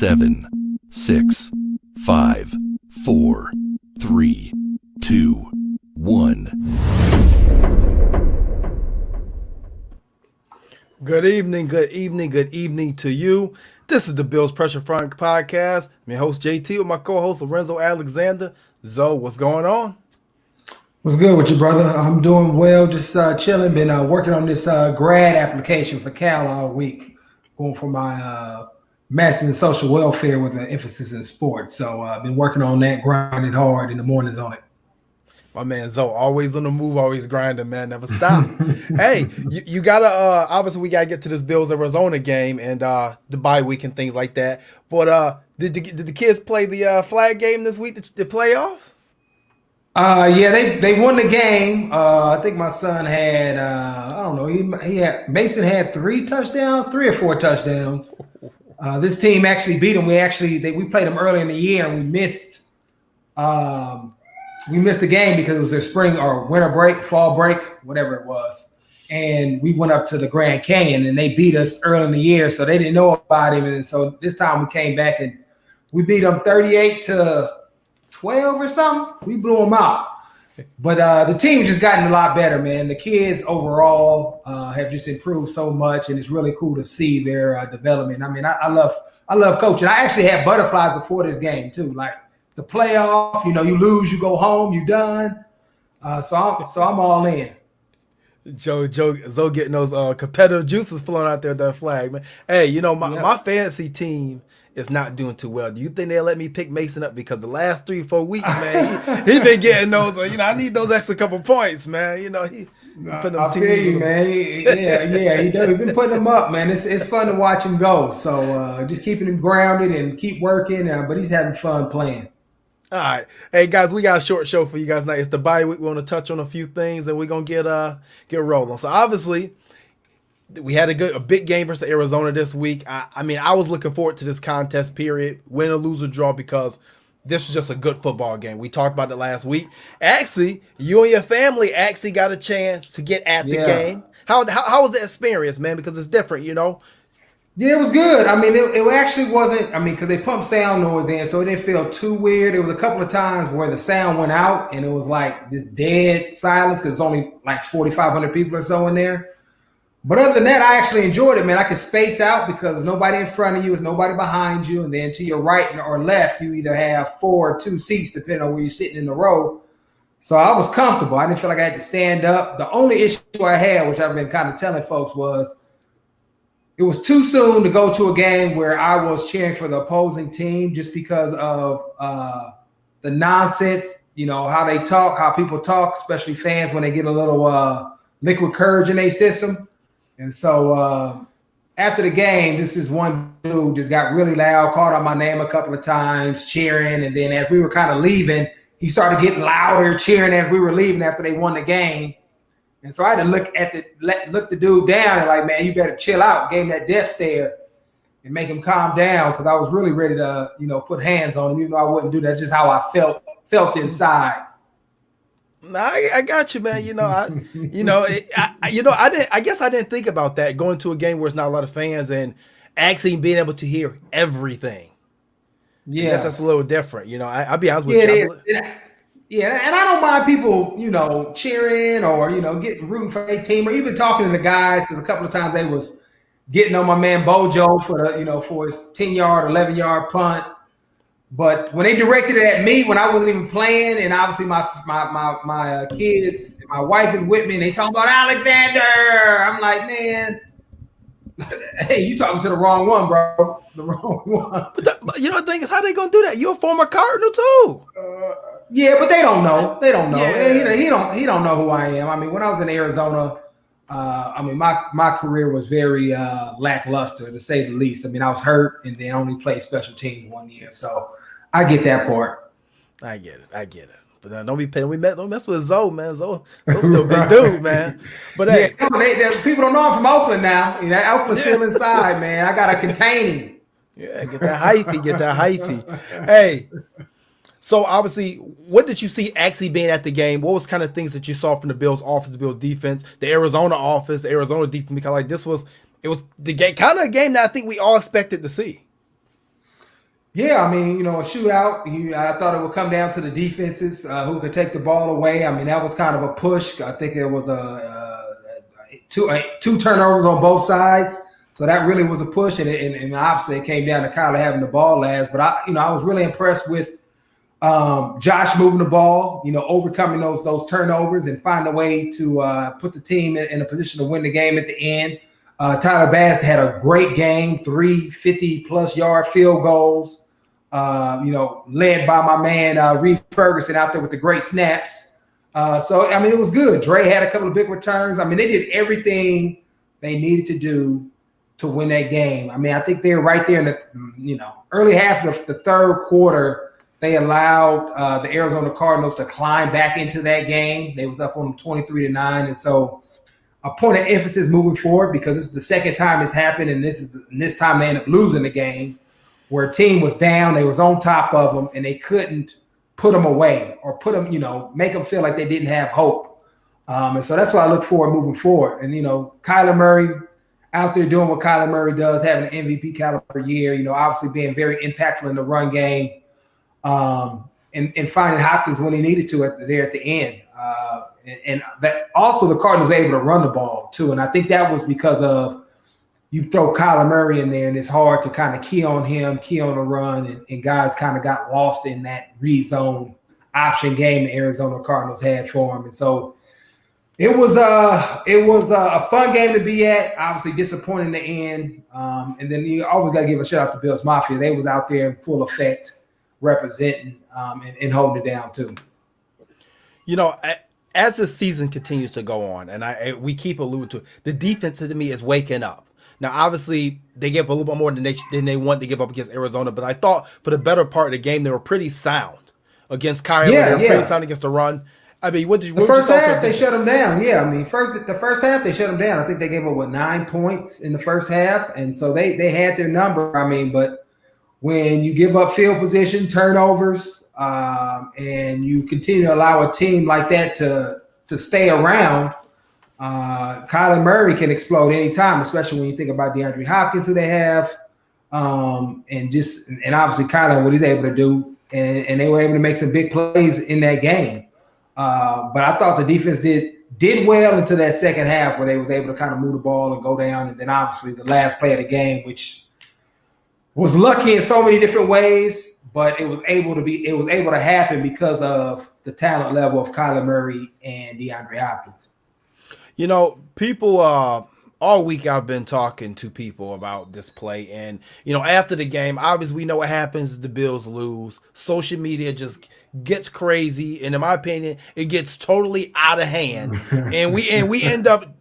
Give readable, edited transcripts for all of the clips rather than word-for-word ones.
7, 6, 5, 4, 3, 2, 1. Good evening to you. This is the Bills Pressure Front Podcast. I'm your host, JT, with my co-host, Lorenzo Alexander. Zoe, what's going on? What's good with you, brother? I'm doing well, just chilling. Been working on this grad application for Cal all week, going for my master's in social welfare with an emphasis in sports. So I've been working on that, grinding hard in the mornings on it. My man Zoe, always on the move, always grinding, man, never stop. Hey, you gotta obviously we gotta get to this Bills Arizona game and the bye week and things like that. But did the kids play the flag game this week, the playoffs? Yeah, they won the game. I think my son had I don't know, he had Mason had 3 or 4 touchdowns. This team actually beat them. We played them early in the year and we missed the game because it was their spring or winter break, fall break, whatever it was. And we went up to the Grand Canyon and they beat us early in the year, so they didn't know about him. And so this time we came back and we beat them 38-12 or something. We blew them out. But the team's just gotten a lot better, man. The kids overall have just improved so much, and it's really cool to see their development. I mean, I love coaching. I actually had butterflies before this game too. Like, it's a playoff. You know, you lose, you go home, you done. So I'm all in. Zoe getting those competitive juices flowing out there with that flag, man. Hey, you know, my fantasy team is not doing too well. Do you think they'll let me pick Mason up? Because the last 3-4 weeks, man, he been getting those. You know, I need those extra couple points, man. You know, he put them. I feel you, man. Yeah, he does. He's been putting them up, man. It's fun to watch him go. So just keeping him grounded and keep working. But he's having fun playing. All right. Hey, guys, we got a short show for you guys tonight. It's the bye week. We want to touch on a few things, and we're going to get rolling. So, obviously, we had a big game versus Arizona this week. I mean, I was looking forward to this contest period, win or lose or draw, because this was just a good football game. We talked about it last week. Actually, you and your family actually got a chance to get at the game. How was the experience, man? Because it's different, you know? Yeah, it was good. I mean, it actually wasn't, because they pumped sound noise in, so it didn't feel too weird. There was a couple of times where the sound went out and it was like this dead silence because it's only like 4,500 people or so in there. But other than that, I actually enjoyed it, man. I could space out because there's nobody in front of you, there's nobody behind you, and then to your right or left, you either have 4 or 2 seats, depending on where you're sitting in the row. So I was comfortable. I didn't feel like I had to stand up. The only issue I had, which I've been kind of telling folks, was it was too soon to go to a game where I was cheering for the opposing team just because of the nonsense, you know, how they talk, how people talk, especially fans when they get a little liquid courage in their system. And so after the game, this one dude just got really loud, called out my name a couple of times, cheering. And then as we were kind of leaving, he started getting louder, cheering as we were leaving after they won the game. And so I had to look the dude down and like, man, you better chill out. Gave him that death stare and make him calm down because I was really ready to, put hands on him, even though I wouldn't do that. Just how I felt inside. No, I got you, man. I guess I didn't think about that, going to a game where it's not a lot of fans and actually being able to hear everything. Yeah, I guess that's a little different. I'll be honest with you. Yeah, and I don't mind people, cheering or, getting rooting for their team or even talking to the guys because a couple of times they was getting on my man Bojo for his 10-yard, 11-yard punt. But when they directed it at me when I wasn't even playing, and obviously my kids, my wife is with me, and they talking about Alexander, I'm like, man, hey, you talking to the wrong one, bro. The wrong one. But the thing is, how they gonna do that? You're a former Cardinal too. Yeah, but they don't know. Yeah. He don't know who I am. I mean, when I was in Arizona, my career was very lackluster, to say the least. I mean, I was hurt and then only played special teams 1 year. So I get that part. I get it. But don't mess with Zoe, man. Zoe's still a big dude, man. But hey, people don't know I'm from Oakland now. Oakland's still inside, man. I gotta contain him. Yeah, get that hyphy. Hey. So, obviously, what did you see actually being at the game? What was kind of things that you saw from the Bills' offense, the Bills' defense, the Arizona offense, the Arizona defense? Because, it was the game, kind of a game that I think we all expected to see. Yeah, I mean, a shootout. I thought it would come down to the defenses who could take the ball away. I mean, that was kind of a push. I think there was two turnovers on both sides, so that really was a push. And obviously, it came down to Kyler having the ball last. But I was really impressed with Josh moving the ball. Overcoming those turnovers and finding a way to put the team in a position to win the game at the end. Tyler Bass had a great game, 3 50-plus yard field goals. Led by my man Reeve Ferguson out there with the great snaps. So I mean, it was good. Dre had a couple of big returns. I mean, they did everything they needed to do to win that game. I mean, I think they're right there in the early half of the third quarter. They allowed the Arizona Cardinals to climb back into that game. They was up on 23-9, and so a point of emphasis moving forward, because this is the second time it's happened, and this time they ended up losing the game, where a team was down, they was on top of them, and they couldn't put them away or make them feel like they didn't have hope. And so that's what I look for moving forward. And, Kyler Murray out there doing what Kyler Murray does, having an MVP caliber year, obviously being very impactful in the run game, and finding Hopkins when he needed to there at the end. And that also the Cardinals were able to run the ball too. And I think that was because of, you throw Kyler Murray in there, and it's hard to kind of key on the run, and guys kind of got lost in that read-zone option game the Arizona Cardinals had for them. And so it was a fun game to be at. Obviously disappointing in the end. And then you always got to give a shout out to Bills Mafia. They was out there in full effect, representing and holding it down too. As the season continues to go on, and we keep alluding to it, the defense to me is waking up. Now, obviously, they gave up a little bit more than they wanted to give up against Arizona, but I thought for the better part of the game, they were pretty sound against Kyler. They were pretty sound against the run. I mean, the first half they shut them down. Yeah, I mean, the first half they shut them down. I think they gave up 9 points in the first half, and so they had their number. I mean, but when you give up field position, turnovers, and you continue to allow a team like that to stay around, Kyler Murray can explode anytime, especially when you think about DeAndre Hopkins, who they have, and obviously Kyler, what he's able to do, and they were able to make some big plays in that game. But I thought the defense did well into that second half, where they was able to kind of move the ball and go down, and then obviously the last play of the game, which was lucky in so many different ways, but it was able to happen because of the talent level of Kyler Murray and DeAndre Hopkins. People all week I've been talking to people about this play, and after the game, obviously we know what happens. The Bills lose. Social media just gets crazy, and in my opinion, it gets totally out of hand. and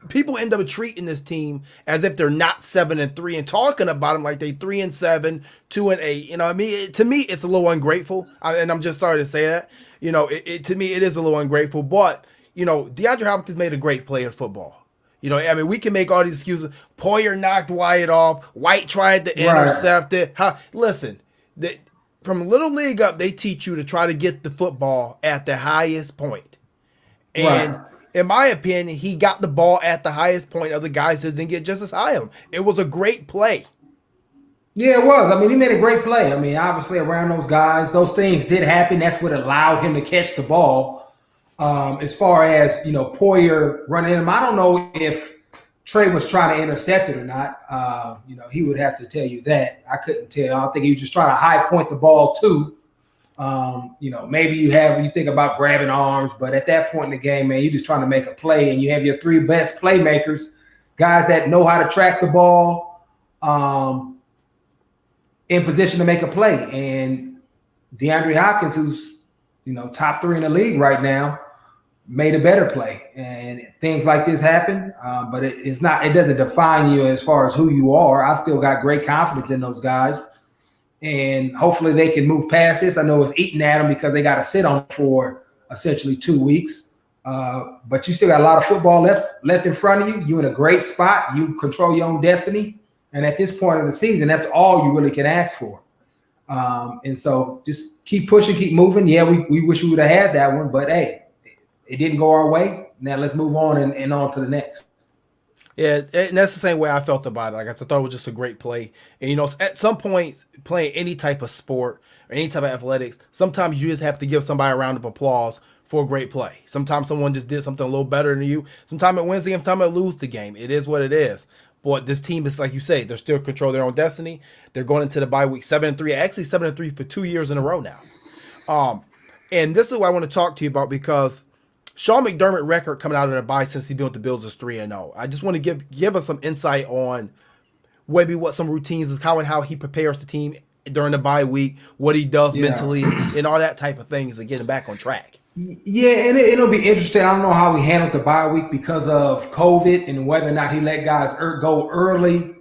people end up treating this team as if they're not 7-3 and talking about them like they 3-7, 2-8. I mean, to me, it's a little ungrateful, and I'm just sorry to say that. To me, it is a little ungrateful, but. DeAndre Hopkins made a great play in football. I mean, we can make all these excuses. Poyer knocked White off. White tried to intercept it. Listen, from Little League up, they teach you to try to get the football at the highest point. And in my opinion, he got the ball at the highest point of the guys that didn't get just as high of him. It was a great play. Yeah, it was. I mean, he made a great play. I mean, obviously around those guys, those things did happen. That's what allowed him to catch the ball. As far as, Poyer running him, I don't know if Trey was trying to intercept it or not. He would have to tell you that. I couldn't tell. I think he was just trying to high point the ball too. Maybe you think about grabbing arms, but at that point in the game, man, you're just trying to make a play, and you have your 3 best playmakers, guys that know how to track the ball, in position to make a play. And DeAndre Hopkins, who's top 3 in the league right now, made a better play. And things like this happen, but it doesn't define you as far as who you are. I still got great confidence in those guys, and hopefully they can move past this. I know it's eating at them because they got to sit on for essentially 2 weeks, but you still got a lot of football left in front of you. You're in a great spot. You control your own destiny, and at this point of the season, that's all you really can ask for. And so just keep pushing, keep moving. Yeah, we wish we would have had that one, but hey, it didn't go our way. Now let's move on and on to the next. Yeah, and that's the same way I felt about it. Like I thought it was just a great play. And at some points, playing any type of sport or any type of athletics, sometimes you just have to give somebody a round of applause for a great play. Sometimes someone just did something a little better than you. Sometimes it wins the game, sometimes it loses the game. It is what it is. But this team is, like you say, they're still control their own destiny. They're going into the bye week 7-3, actually 7-3 for 2 years in a row now. And this is what I want to talk to you about because Sean McDermott record coming out of the bye since he's been with the Bills is 3-0. I just want to give us some insight on maybe what some routines is, how he prepares the team during the bye week, what he does mentally, and all that type of things to get him back on track. Yeah, and it'll be interesting. I don't know how he handled the bye week because of COVID and whether or not he let guys go early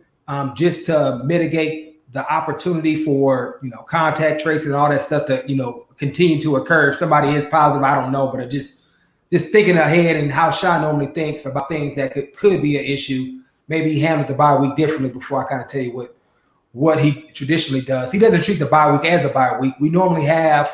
just to mitigate the opportunity for contact tracing and all that stuff to continue to occur. If somebody is positive, I don't know, but just thinking ahead and how Sean normally thinks about things that could be an issue. Maybe he handled the bye week differently before I kind of tell you what he traditionally does. He doesn't treat the bye week as a bye week. We normally have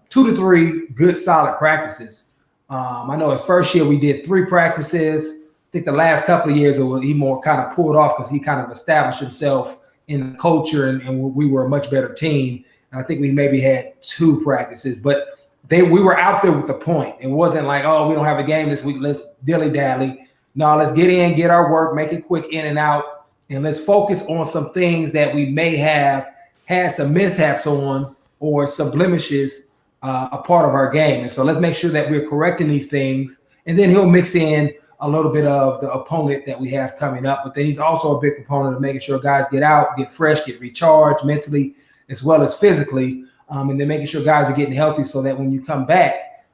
2 to 3 good solid practices. I know his first year we did 3 practices. I think the last couple of years he more kind of pulled off because he kind of established himself in the culture and we were a much better team. And I think we maybe had 2 practices, but we were out there with the point. It wasn't like, oh, we don't have a game this week, let's dilly-dally. No, let's get in, get our work, make it quick in and out, and let's focus on some things that we may have had some mishaps on or some blemishes a part of our game. And so let's make sure that we're correcting these things. And then he'll mix in a little bit of the opponent that we have coming up. But then he's also a big proponent of making sure guys get out, get fresh, get recharged mentally as well as physically. And then making sure guys are getting healthy so that when you come back,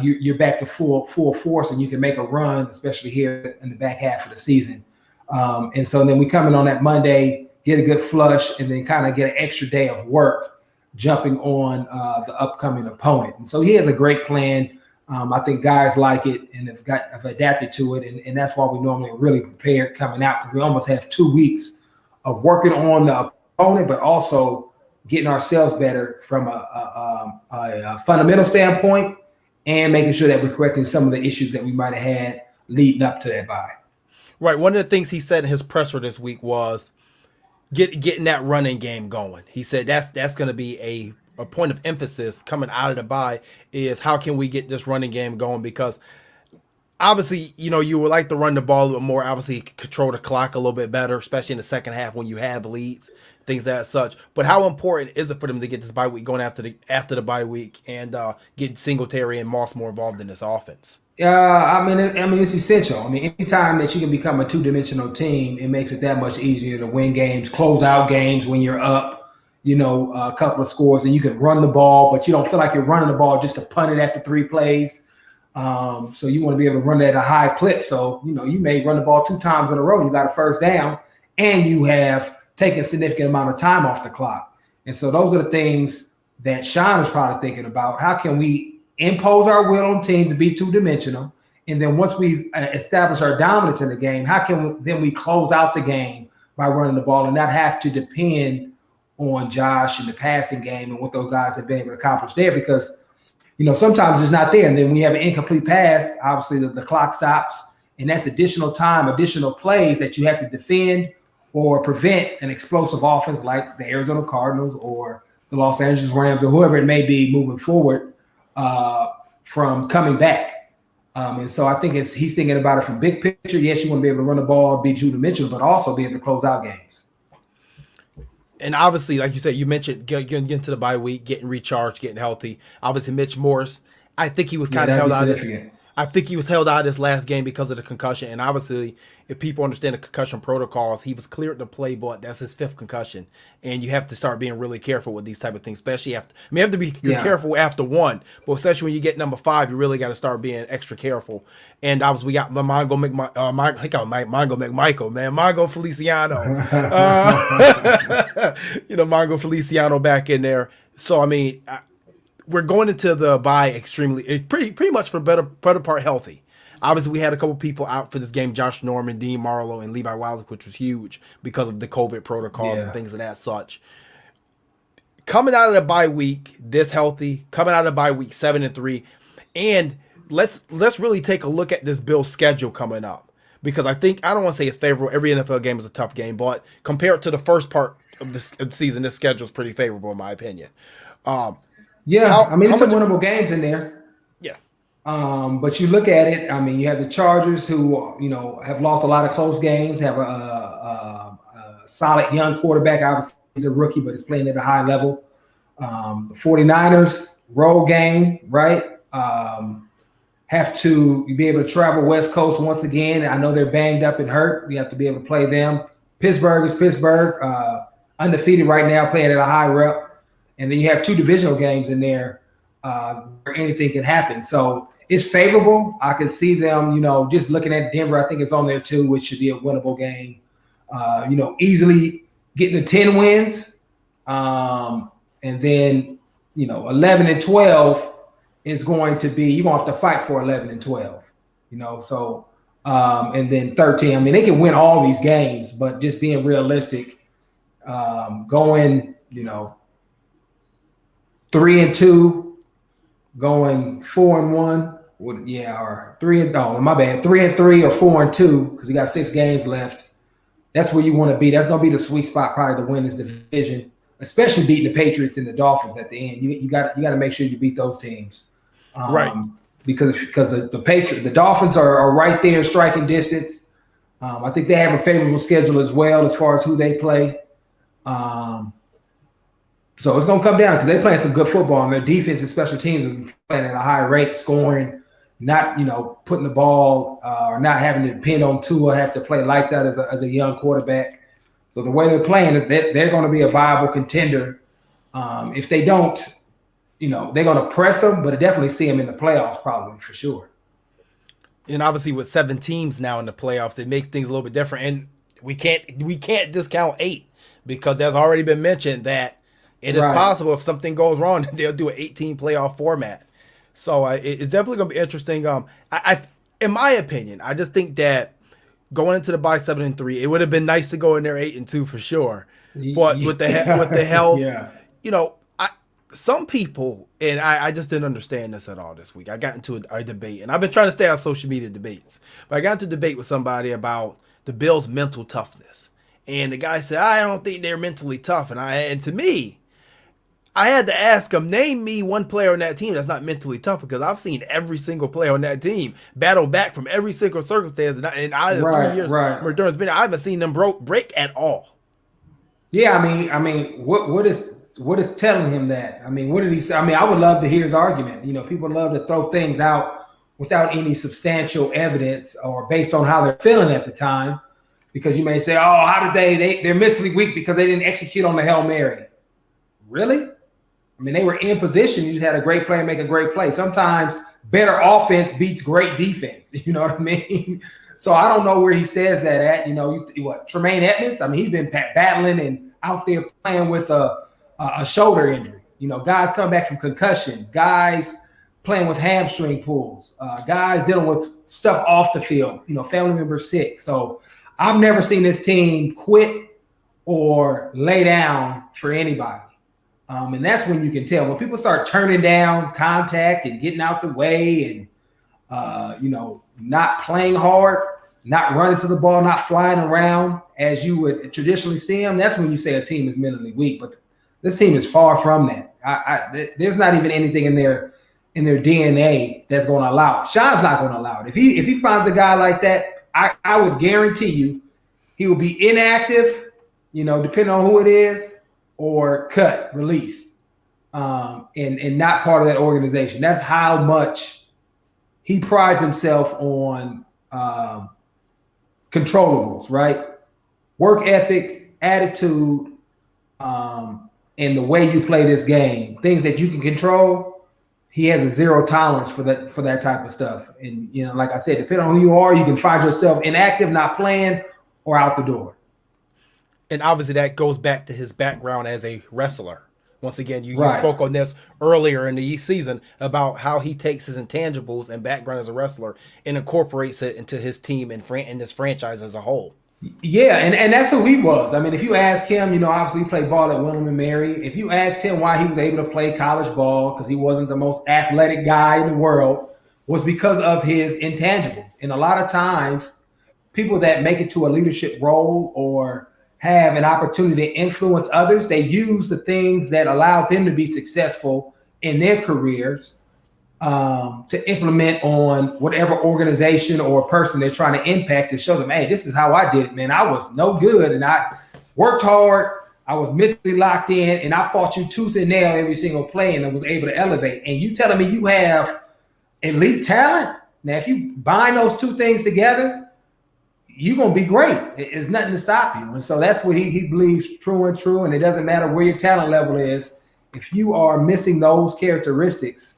you're back to full force and you can make a run, especially here in the back half of the season. And so then we come in on that Monday, get a good flush, and then kind of get an extra day of work jumping on the upcoming opponent. And so he has a great plan. I think guys like it and have adapted to it. And that's why we normally are really prepared coming out because we almost have 2 weeks of working on the opponent, but also getting ourselves better from a fundamental standpoint and making sure that we're correcting some of the issues that we might have had leading up to that bye. Right. One of the things he said in his presser this week was getting that running game going. He said that's going to be a point of emphasis coming out of the bye is how can we get this running game going because obviously, you would like to run the ball a little more, obviously control the clock a little bit better, especially in the second half when you have leads, things that such. But how important is it for them to get this bye week going after the bye week and get Singletary and Moss more involved in this offense? I mean, it's essential. I mean, anytime that you can become a 2-dimensional team, it makes it that much easier to win games, close out games when you're up, a couple of scores, and you can run the ball, but you don't feel like you're running the ball just to punt it after 3 plays. So you want to be able to run it at a high clip. So, you may run the ball 2 times in a row. You got a first down and you have taken a significant amount of time off the clock. And so those are the things that Sean is probably thinking about. How can we impose our will on teams to be 2-dimensional? And then once we've established our dominance in the game, how can we close out the game by running the ball and not have to depend on Josh and the passing game and what those guys have been able to accomplish there? Because sometimes it's not there. And then we have an incomplete pass. Obviously, the clock stops. And that's additional time, additional plays that you have to defend or prevent an explosive offense like the Arizona Cardinals or the Los Angeles Rams or whoever it may be moving forward from coming back. And so I think he's thinking about it from big picture. Yes, you want to be able to run the ball, be 2-dimensional, but also be able to close out games. And obviously, like you said, you mentioned getting into the bye week, getting recharged, getting healthy. Obviously, Mitch Morse, I think he was kind of held out. I think he was held out of this last game because of the concussion. And obviously, if people understand the concussion protocols, he was cleared to play, but that's his 5th concussion. And you have to start being really careful with these type of things, especially after. You have to be careful after 1, but especially when you get number 5, you really got to start being extra careful. And obviously, we got Mongo Feliciano. Mongo Feliciano back in there. So, I mean, we're going into the bye pretty much for the better part healthy. Obviously, we had a couple people out for this game, Josh Norman, Dean Marlowe, and Levi Wilder, which was huge because of the COVID protocols and things of that such. Coming out of the bye week this healthy, coming out of the bye week 7-3, and let's really take a look at this Bills schedule coming up because I don't want to say it's favorable. Every NFL game is a tough game, but compared to the first part of the season, this schedule is pretty favorable in my opinion. Yeah, I mean, how there's some much? winnable games in there. Yeah, But you look at it. I mean, you have the Chargers, who have lost a lot of close games. Have a solid young quarterback. Obviously, he's a rookie, but he's playing at a high level. The 49ers road game, right? Have to be able to travel West Coast once again. I know they're banged up and hurt. You have to be able to play them. Pittsburgh is Pittsburgh, undefeated right now, playing at a high rep. And then you have 2 divisional games in there where anything can happen. So it's favorable. I can see them, just looking at Denver, I think it's on there too, which should be a winnable game. Easily getting to 10 wins. And then, 11 and 12 is going to be, you're going to have to fight for 11 and 12, and then 13. I mean, they can win all these games, but just being realistic, going, 3-2, going 4-1, or 3-3 or 4-2, because you got 6 games left. That's where you want to be. That's going to be the sweet spot probably to win this division, especially beating the Patriots and the Dolphins at the end. You got to make sure you beat those teams, right? Because the Dolphins are right there in striking distance. I think they have a favorable schedule as well as far as who they play. So it's going to come down because they're playing some good football, and their defense and special teams are playing at a high rate, scoring, not putting the ball or not having to depend on Tua, have to play lights out as a young quarterback. So the way they're playing, they're going to be a viable contender. If they don't, they're going to press them, but I definitely see them in the playoffs probably for sure. And obviously with 7 teams now in the playoffs, they make things a little bit different. And we can't discount 8 because there's already been mentioned that it is possible if something goes wrong, they'll do an 18 playoff format. So it's definitely going to be interesting. In my opinion, I just think that going into the bye 7-3, it would have been nice to go in there 8-2 for sure. But with the health, some people, and I just didn't understand this at all this week. I got into a debate, and I've been trying to stay out of social media debates, but I got into a debate with somebody about the Bills' mental toughness, and the guy said, "I don't think they're mentally tough," and to me, I had to ask him, name me one player on that team that's not mentally tough, because I've seen every single player on that team battle back from every single circumstance, and I 3 years Returns been, I haven't seen them break at all. Yeah, I mean, what is telling him that? I mean, what did he say? I mean, I would love to hear his argument. People love to throw things out without any substantial evidence or based on how they're feeling at the time, because you may say, "Oh, how did they're mentally weak because they didn't execute on the Hail Mary." Really? I mean, they were in position. You just had a great player make a great play. Sometimes better offense beats great defense. You know what I mean? So I don't know where he says that at. Tremaine Edmonds? I mean, he's been battling and out there playing with a shoulder injury. Guys come back from concussions, guys playing with hamstring pulls, guys dealing with stuff off the field, family members sick. So I've never seen this team quit or lay down for anybody. And that's when you can tell when people start turning down contact and getting out the way and, not playing hard, not running to the ball, not flying around as you would traditionally see them. That's when you say a team is mentally weak. But this team is far from that. There's not even anything in their DNA that's going to allow it. Sean's not going to allow it. If he finds a guy like that, I would guarantee you he will be inactive, depending on who it is, or cut, released, and not part of that organization. That's how much he prides himself on controllables, right? Work ethic, attitude, and the way you play this game. Things that you can control, he has a zero tolerance for that type of stuff. And, like I said, depending on who you are, you can find yourself inactive, not playing, or out the door. And obviously that goes back to his background as a wrestler. Once again, you spoke on this earlier in the season about how he takes his intangibles and background as a wrestler and incorporates it into his team and this franchise as a whole. Yeah, and that's who he was. I mean, if you ask him, obviously he played ball at William & Mary. If you asked him why he was able to play college ball, because he wasn't the most athletic guy in the world, was because of his intangibles. And a lot of times people that make it to a leadership role or have an opportunity to influence others, they use the things that allowed them to be successful in their careers to implement on whatever organization or person they're trying to impact, to show them, hey, this is how I did it, man. I was no good and I worked hard. I was mentally locked in and I fought you tooth and nail every single play and I was able to elevate. And you telling me you have elite talent? Now, if you bind those two things together, you're going to be great. It's nothing to stop you. And so that's what he believes true. And it doesn't matter where your talent level is. If you are missing those characteristics,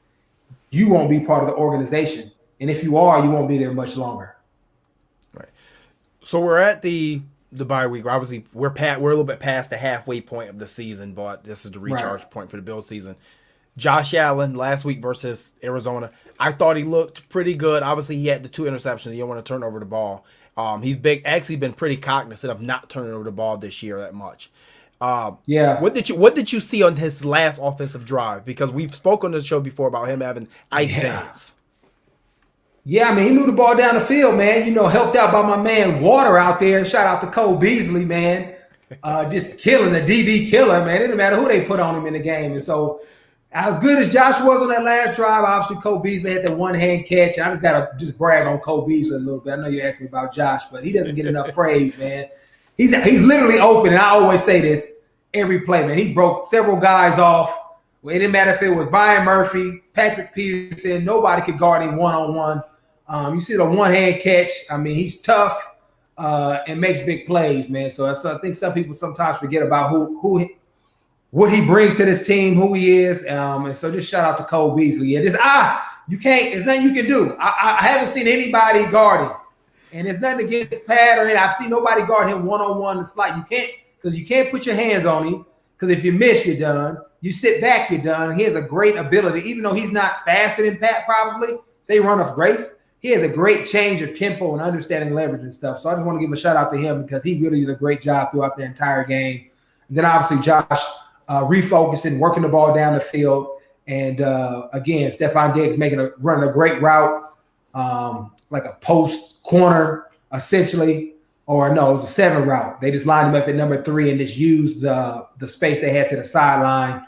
you won't be part of the organization. And if you are, you won't be there much longer. Right. So we're at the bye week. Obviously, we're a little bit past the halfway point of the season, but this is the recharge point for the Bills season. Josh Allen last week versus Arizona, I thought he looked pretty good. Obviously, he had the 2 interceptions. He didn't want to turn over the ball. He's actually been pretty cognizant of not turning over the ball this year that much. Yeah. What did you see on his last offensive drive? Because we've spoken on this show before about him having ice veins. Yeah, I mean, he moved the ball down the field, man. Helped out by my man Water out there. Shout out to Cole Beasley, man. Just killing the DB killer, man. It didn't matter who they put on him in the game. And so, as good as Josh was on that last drive, obviously Cole Beasley had that one-hand catch. I just got to brag on Cole Beasley a little bit. I know you asked me about Josh, but he doesn't get enough praise, man. He's literally open, and I always say this every play, man. He broke several guys off. It didn't matter if it was Byron Murphy, Patrick Peterson. Nobody could guard him one-on-one. You see the one-hand catch. I mean, he's tough and makes big plays, man. So I think some people sometimes forget about what he brings to this team, who he is. And so just shout out to Cole Beasley. And you can't, there's nothing you can do. I haven't seen anybody guard him. And there's nothing against Pat or anything. I've seen nobody guard him one-on-one. It's like you can't put your hands on him, because if you miss, you're done. You sit back, you're done. He has a great ability, even though he's not faster than Pat probably. They run of grace. He has a great change of tempo and understanding leverage and stuff. So I just want to give a shout out to him, because he really did a great job throughout the entire game. And then obviously Josh refocusing, working the ball down the field. And again, Stephon Diggs running a great route, like a post corner, essentially. Or no, it was a 7 route. They just lined him up at number 3 and just used the space they had to the sideline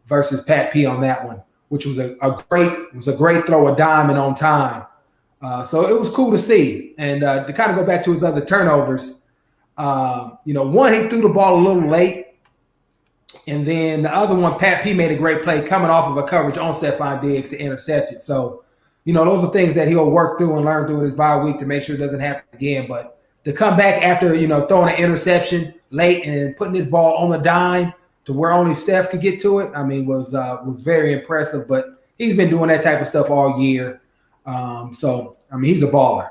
versus Pat P on that one, which was a great throw, a dime and on time. So it was cool to see. And to kind of go back to his other turnovers, one, he threw the ball a little late. And then the other one, Pat P made a great play coming off of a coverage on Stephon Diggs to intercept it. So, those are things that he'll work through and learn through in his bye week to make sure it doesn't happen again. But to come back after, throwing an interception late and then putting this ball on the dime to where only Steph could get to it, I mean, was very impressive. But he's been doing that type of stuff all year. So, I mean, he's a baller.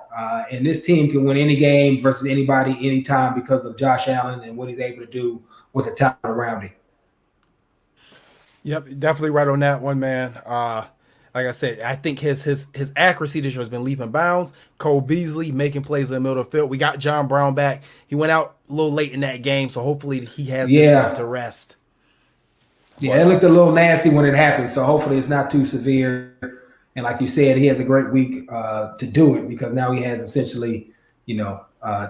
And this team can win any game versus anybody, anytime, because of Josh Allen and what he's able to do with the talent around him. Yep, definitely right on that one, man. Like I said, I think his accuracy this year has been leap and bounds. Cole Beasley making plays in the middle of the field. We got John Brown back. He went out a little late in that game, so hopefully he has time to rest. Yeah, it looked a little nasty when it happened, so hopefully it's not too severe. And like you said, he has a great week to do it, because now he has essentially, 10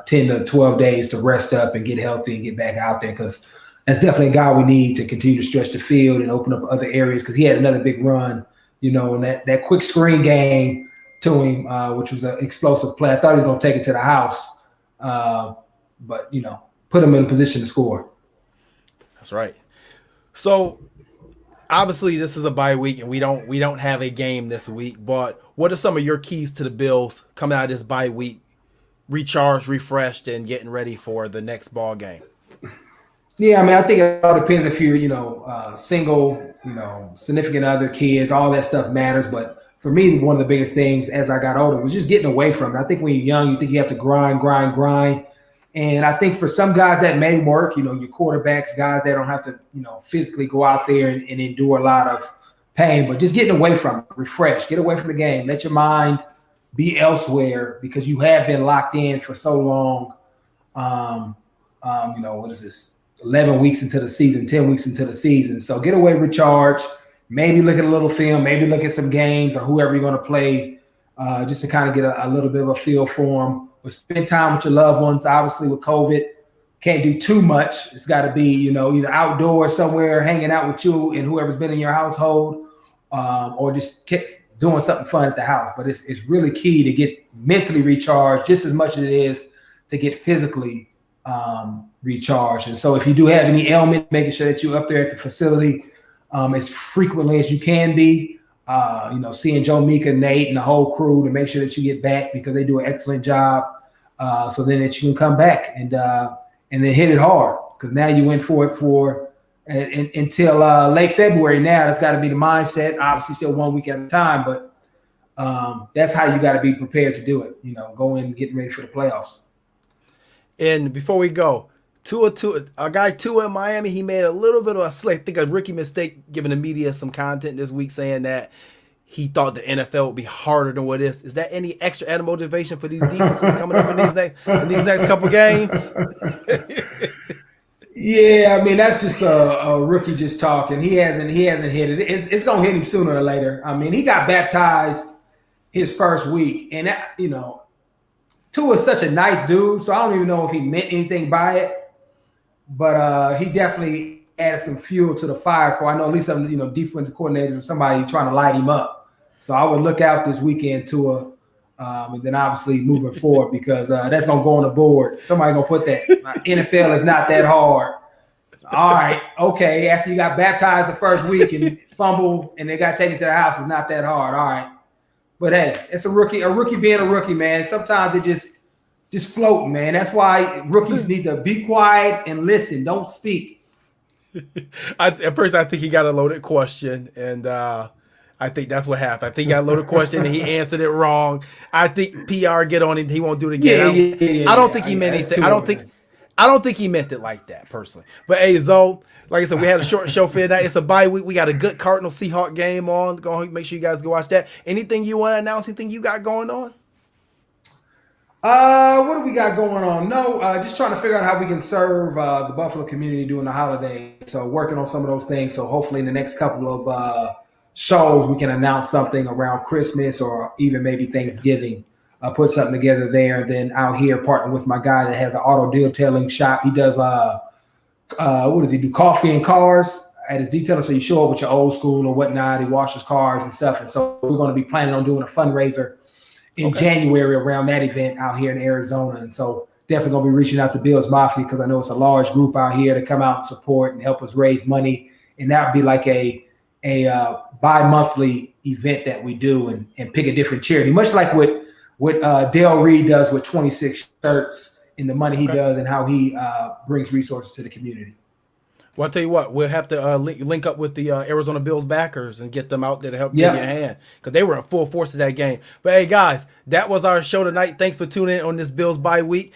to 12 days to rest up and get healthy and get back out there, because that's definitely a guy we need to continue to stretch the field and open up other areas, because he had another big run, and that quick screen game to him, which was an explosive play. I thought he was going to take it to the house, but, put him in a position to score. That's right. So obviously this is a bye week and we don't have a game this week, but what are some of your keys to the Bills coming out of this bye week, recharged, refreshed, and getting ready for the next ball game? Yeah, I mean, I think it all depends if you're, single, significant other, kids, all that stuff matters. But for me, one of the biggest things as I got older was just getting away from it. I think when you're young, you think you have to grind. And I think for some guys that may work, your quarterbacks, guys that don't have to, physically go out there and endure a lot of pain, but just getting away from it, refresh, get away from the game, let your mind be elsewhere, because you have been locked in for so long. What is this? 11 weeks into the season, 10 weeks into the season. So get away, recharge, maybe look at a little film, maybe look at some games or whoever you're going to play, just to kind of get a little bit of a feel for them. but spend time with your loved ones. Obviously, with COVID, can't do too much. It's got to be, either outdoors somewhere, hanging out with you and whoever's been in your household, or just doing something fun at the house. But it's really key to get mentally recharged just as much as it is to get physically recharged. And so if you do have any ailments, making sure that you're up there at the facility as frequently as you can be, seeing Joe, Mika, Nate, and the whole crew to make sure that you get back, because they do an excellent job. So then that you can come back and then hit it hard, because now you went for it until late February. Now that's got to be the mindset. Obviously, still 1 week at a time, but that's how you got to be prepared to do it. Go in getting ready for the playoffs. And before we go, Tua in Miami, he made a little bit of a rookie mistake, giving the media some content this week saying that he thought the NFL would be harder than what it is. Is that any extra added motivation for these defenses coming up in these next couple games? Yeah, I mean, that's just a rookie just talking. He hasn't hit it. It's gonna hit him sooner or later. I mean, he got baptized his first week, and Tua's such a nice dude, so I don't even know if he meant anything by it. But he definitely added some fuel to the fire for, I know, at least some defensive coordinators or somebody trying to light him up. So I would look out this weekend, Tua, and then obviously moving forward, because that's gonna go on the board. Somebody gonna put that. NFL is not that hard. All right, okay. After you got baptized the first week and fumble, and they got taken to the house, it's not that hard. All right, but hey, it's a rookie. A rookie being a rookie, man. Sometimes it just floating, man. That's why rookies need to be quiet and listen. Don't speak. At first, I think he got a loaded question, and I think that's what happened. I think he got a loaded question and he answered it wrong. I think PR get on him. He won't do it again. I don't think he meant anything. I don't think he meant it like that, personally. But hey, Zoe, like I said, we had a short show for tonight. It's a bye week. We got a good Cardinals Seahawks game on. Go ahead, make sure you guys go watch that. Anything you want to announce? Anything you got going on? What do we got going on? No, just trying to figure out how we can serve the Buffalo community during the holiday. So working on some of those things. So hopefully in the next couple of shows, we can announce something around Christmas or even maybe Thanksgiving. Put something together there. And then out here, partnering with my guy that has an auto detailing shop. He does what does he do? Coffee and cars at his detailer. So you show up with your old school or whatnot. He washes cars and stuff. And so we're going to be planning on doing a fundraiser in January around that event out here in Arizona. And so definitely going to be reaching out to Bills Mafia, because I know it's a large group out here to come out and support and help us raise money. And that would be like a bi-monthly event that we do and pick a different charity, much like what Dale Reed does with 26 shirts and the money he does and how he brings resources to the community. Well, I'll tell you what, we'll have to link up with the Arizona Bills backers and get them out there to help give you a hand, because they were in full force of that game. But hey, guys, that was our show tonight. Thanks for tuning in on this Bills bye week.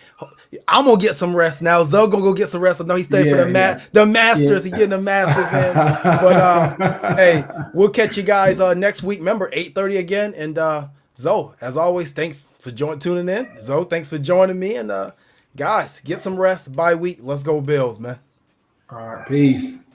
I'm going to get some rest now. Zoe going to go get some rest. I know he's staying for the Masters. He's getting the Masters in. But, hey, we'll catch you guys next week. Remember, 8:30 again. And, Zoe, as always, thanks for tuning in. Zoe, thanks for joining me. And, guys, get some rest. Bye week. Let's go Bills, man. All right, peace.